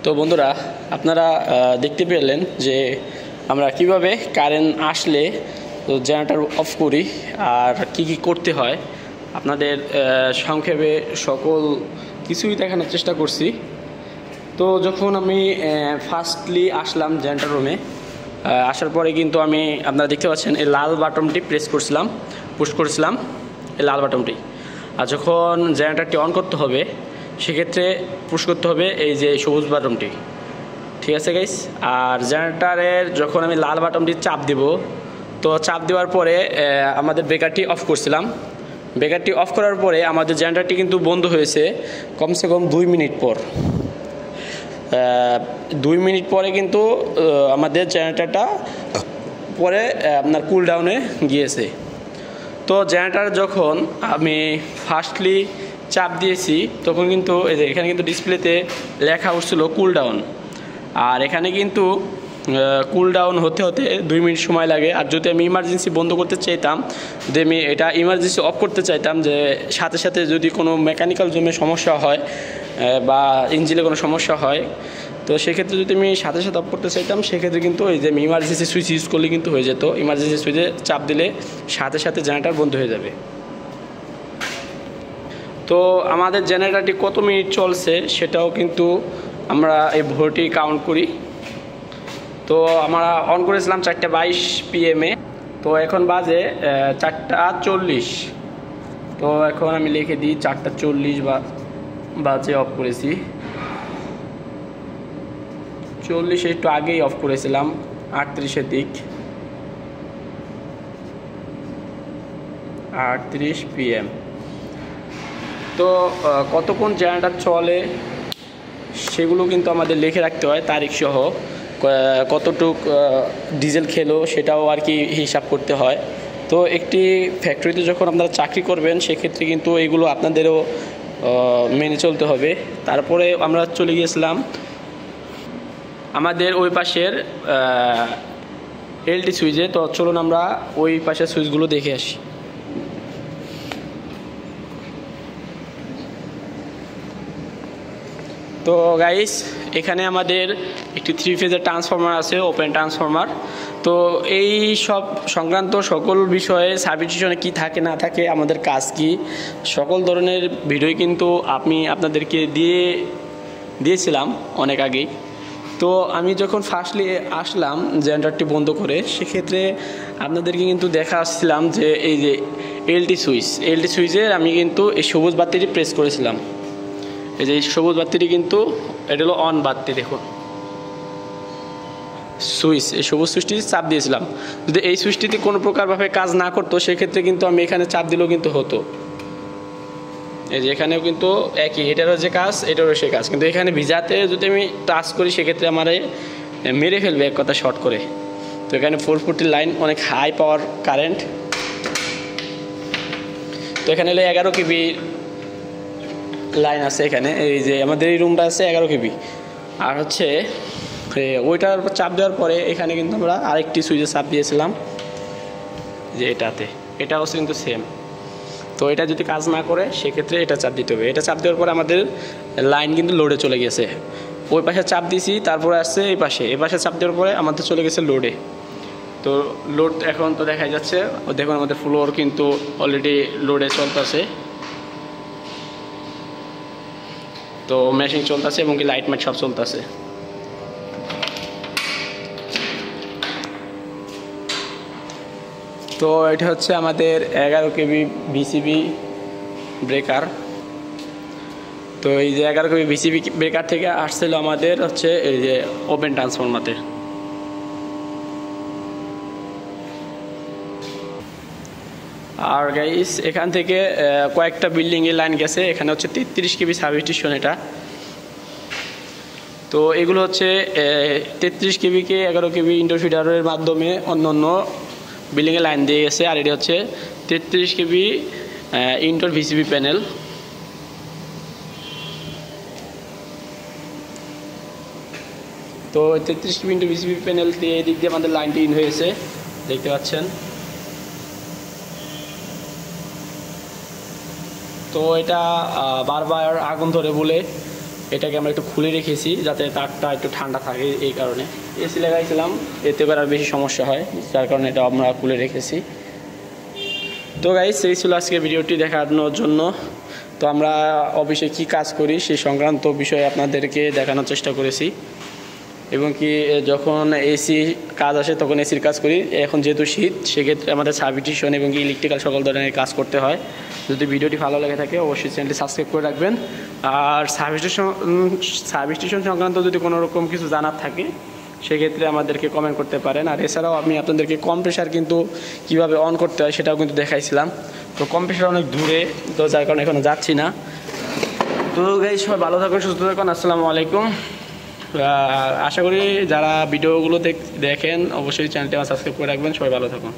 তো বন্ধুরা, আপনারা দেখতে পেলেন যে আমরা কিভাবে কারেন্ট আসলে তো জেনারেটর অফ করি আর কি কি করতে হয়। আপনাদের সংক্ষেপে সকল কিছুই দেখানোর চেষ্টা করছি। তো যখন আমি ফার্স্টলি আসলাম জেনারেটর রুমে, আসার পরে কিন্তু আমি আপনারা দেখতে পাচ্ছেন এই লাল বাটনটি পুশ করেছিলাম এই লাল বাটনটি। আর যখন জেনারেটরটি অন করতে হবে সেক্ষেত্রে পুশ করতে হবে এই যে সবুজ বাটনটি, ঠিক আছে গাইস। আর জেনারেটরের যখন আমি লাল বাটনটি চাপ দেব, তো চাপ দেওয়ার পরে আমাদের ব্রেকারটি অফ করছিলাম। ব্রেকারটি অফ করার পরে আমাদের জেনারেটরটি কিন্তু বন্ধ হয়েছে কমসে কম 2 মিনিট পর। 2 মিনিট পরে কিন্তু আমাদের জেনারেটরটা পরে আপনার কুল ডাউনে গিয়েছে। তো জেনারেটর যখন আমি ফার্স্টলি চাপ দিয়েছি তখন কিন্তু এখানে কিন্তু ডিসপ্লেতে লেখা উঠছিল কুল ডাউন। আর এখানে কিন্তু কুল ডাউন হতে 2 মিনিট সময় লাগে। আর যদি আমি ইমার্জেন্সি বন্ধ করতে চাইতাম, যদি আমি এটা ইমার্জেন্সি অফ করতে চাইতাম, যে সাথে সাথে যদি কোনো মেকানিক্যাল জমে সমস্যা হয় বা ইঞ্জিনে কোনো সমস্যা হয়, তো সেক্ষেত্রে যদি আমি সাথে সাথে অফ করতে চাইতাম, সেক্ষেত্রে কিন্তু এই যে আমি ইমার্জেন্সি সুইচ ইউজ করলে কিন্তু হয়ে যেত। ইমার্জেন্সি সুইচে চাপ দিলে সাথে সাথে জেনারেটর বন্ধ হয়ে যাবে। তো আমাদের জেনারেটরটি কত মিনিট চলছে সেটাও কিন্তু আমরা এই ভোল্টটি কাউন্ট করি। তো আমরা অন করেছিলাম 4:22 PM। তো এখন বাজে 4:40। তো এখন আমি লিখে দিই 4:40 বাজে অফ করেছি। 40 একটু আগেই অফ করেছিলাম, 38-এর দিক, 38 PM। তো কতক্ষণ জেনারেটর চলে সেগুলো কিন্তু আমাদের লিখে রাখতে হয়, তারিখ সহ। কতটুক ডিজেল খেলো সেটাও আর কি হিসাব করতে হয়। তো একটি ফ্যাক্টরিতে যখন আপনারা চাকরি করবেন সেক্ষেত্রে কিন্তু এগুলো আপনাদেরও মেনে চলতে হবে। তারপরে আমরা চলে গিয়েছিলাম আমাদের ওই পাশের এলটি সুইচে। তো চলুন আমরা ওই পাশের সুইচগুলো দেখে আসি। তো গাইস, এখানে আমাদের একটি 3 ফেজের ট্রান্সফরমার আছে, ওপেন ট্রান্সফরমার। তো এই সব সংক্রান্ত সকল বিষয়ে সাবস্টেশনে কি থাকে না থাকে, আমাদের কাজ কি, সকল ধরনের ভিডিও কিন্তু আমি আপনাদেরকে দিয়েছিলাম অনেক আগেই। তো আমি যখন ফার্স্টলি আসলাম জেনারেটরটি বন্ধ করে, সেক্ষেত্রে আপনাদেরকে কিন্তু দেখা আসছিলাম যে এই যে এলটি সুইচে আমি কিন্তু এই সবুজ বাতিটি প্রেস করেছিলাম। এই যে সবুজ বাতিটি কিন্তু এটা হলো অন বাতি, দেখুন সুইচ, এই সবুজ সুইচটি চাপ দিয়েছিলাম। যদি এই সুইচটিতে কোনো প্রকারভাবে কাজ না করতো সেক্ষেত্রে কিন্তু আমি এখানে চাপ দিলেও কিন্তু হতো। এই যে এখানেও কিন্তু একই, এটারও যে কাজ এটারও সে কাজ, কিন্তু এখানে ভিজাতে যদি আমি টাচ করি সেক্ষেত্রে আমার মেরে ফেলবে এক কথা শর্ট করে। তো এখানে 440 লাইন, অনেক হাই পাওয়ার কারেন্ট। তো এখানে হলো 11 KB লাইন আছে। এখানে এই যে আমাদের এই রুমটা আছে 11 KB। আর হচ্ছে ওইটার চাপ দেওয়ার পরে এখানে কিন্তু আমরা আরেকটি সুইচে চাপ দিয়েছিলাম, যে এটা হচ্ছে কিন্তু সেম। তো এটা যদি কাজ না করে সেক্ষেত্রে এটা চাপ দিতে হবে। এটা চাপ দেওয়ার পরে আমাদের লাইন কিন্তু লোডে চলে গেছে। ওই পাশে চাপ দিয়েছি, তারপরে আসছে এই পাশে চাপ দেওয়ার পরে আমাদের চলে গেছে লোডে। তো লোড এখন তো দেখা যাচ্ছে, দেখুন আমাদের ফ্লোর কিন্তু অলরেডি লোডে চলতেছে। তো মেশিন চলতেছে এবং কি লাইট মাইট সব চলতেছে। তো এটা হচ্ছে আমাদের 11 KB ভিসিবি ব্রেকার। তো এই যে 11 KB ভিসিবি ব্রেকার থেকে আসছিল আমাদের হচ্ছে এই যে ওপেন ট্রান্সফরমারে। আর গাইস, এখান থেকে কয়েকটা বিল্ডিংয়ে লাইন গেছে। এখানে হচ্ছে 33 KB সাবস্টেশন এটা। তো এগুলো হচ্ছে 33 KBকে 11 KB ইন্টারফিডারের মাধ্যমে অন্য বিল্ডিংয়ে লাইন দিয়ে গেছে। আর এটি হচ্ছে 33 KB ইন্টার ভিসিবি প্যানেল। তো 33 KB ইন্টার ভিসিবি প্যানেল দিয়ে এদিক দিয়ে আমাদের লাইনটি ইন হয়েছে, দেখতে পাচ্ছেন। তো এটা বারবার আগুন ধরে বলে এটাকে আমরা একটু খুলে রেখেছি যাতে তারটা একটু ঠান্ডা থাকে, এই কারণে। এসি লাগাইছিলাম, এতে করে আর বেশি সমস্যা হয়, যার কারণে এটা আমরা খুলে রেখেছি। তো গাইস, এই ছিল আজকে ভিডিওটি দেখানোর জন্য। তো আমরা অফিসে কি কাজ করি সেই সংক্রান্ত বিষয়ে আপনাদেরকে দেখানোর চেষ্টা করেছি, এবং কি যখন এসি কাজ আসে তখন এসির কাজ করি। এখন যেহেতু শীত, সেক্ষেত্রে আমাদের সাবস্টেশন এবং ইলেকট্রিক্যাল সকল ধরনের কাজ করতে হয়। যদি ভিডিওটি ভালো লেগে থাকে অবশ্যই চ্যানেলটি সাবস্ক্রাইব করে রাখবেন। আর সাবস্টেশন সংক্রান্ত যদি কোনো রকম কিছু জানার থাকে সেক্ষেত্রে আমাদেরকে কমেন্ট করতে পারেন। আর এছাড়াও আমি আপনাদেরকে কম্প্রেসার কিন্তু কীভাবে অন করতে হয় সেটাও কিন্তু দেখাইছিলাম। তো কম্প্রেসার অনেক দূরে, তো যার কারণে এখনও যাচ্ছি না। তো গাইস, সবাই ভালো থাকুন, সুস্থ থাকুন, আসসালামু আলাইকুম। আশা করি যারা ভিডিওগুলো দেখেন অবশ্যই চ্যানেলটি সাবস্ক্রাইব করে রাখবেন। সবাই ভালো থাকুন।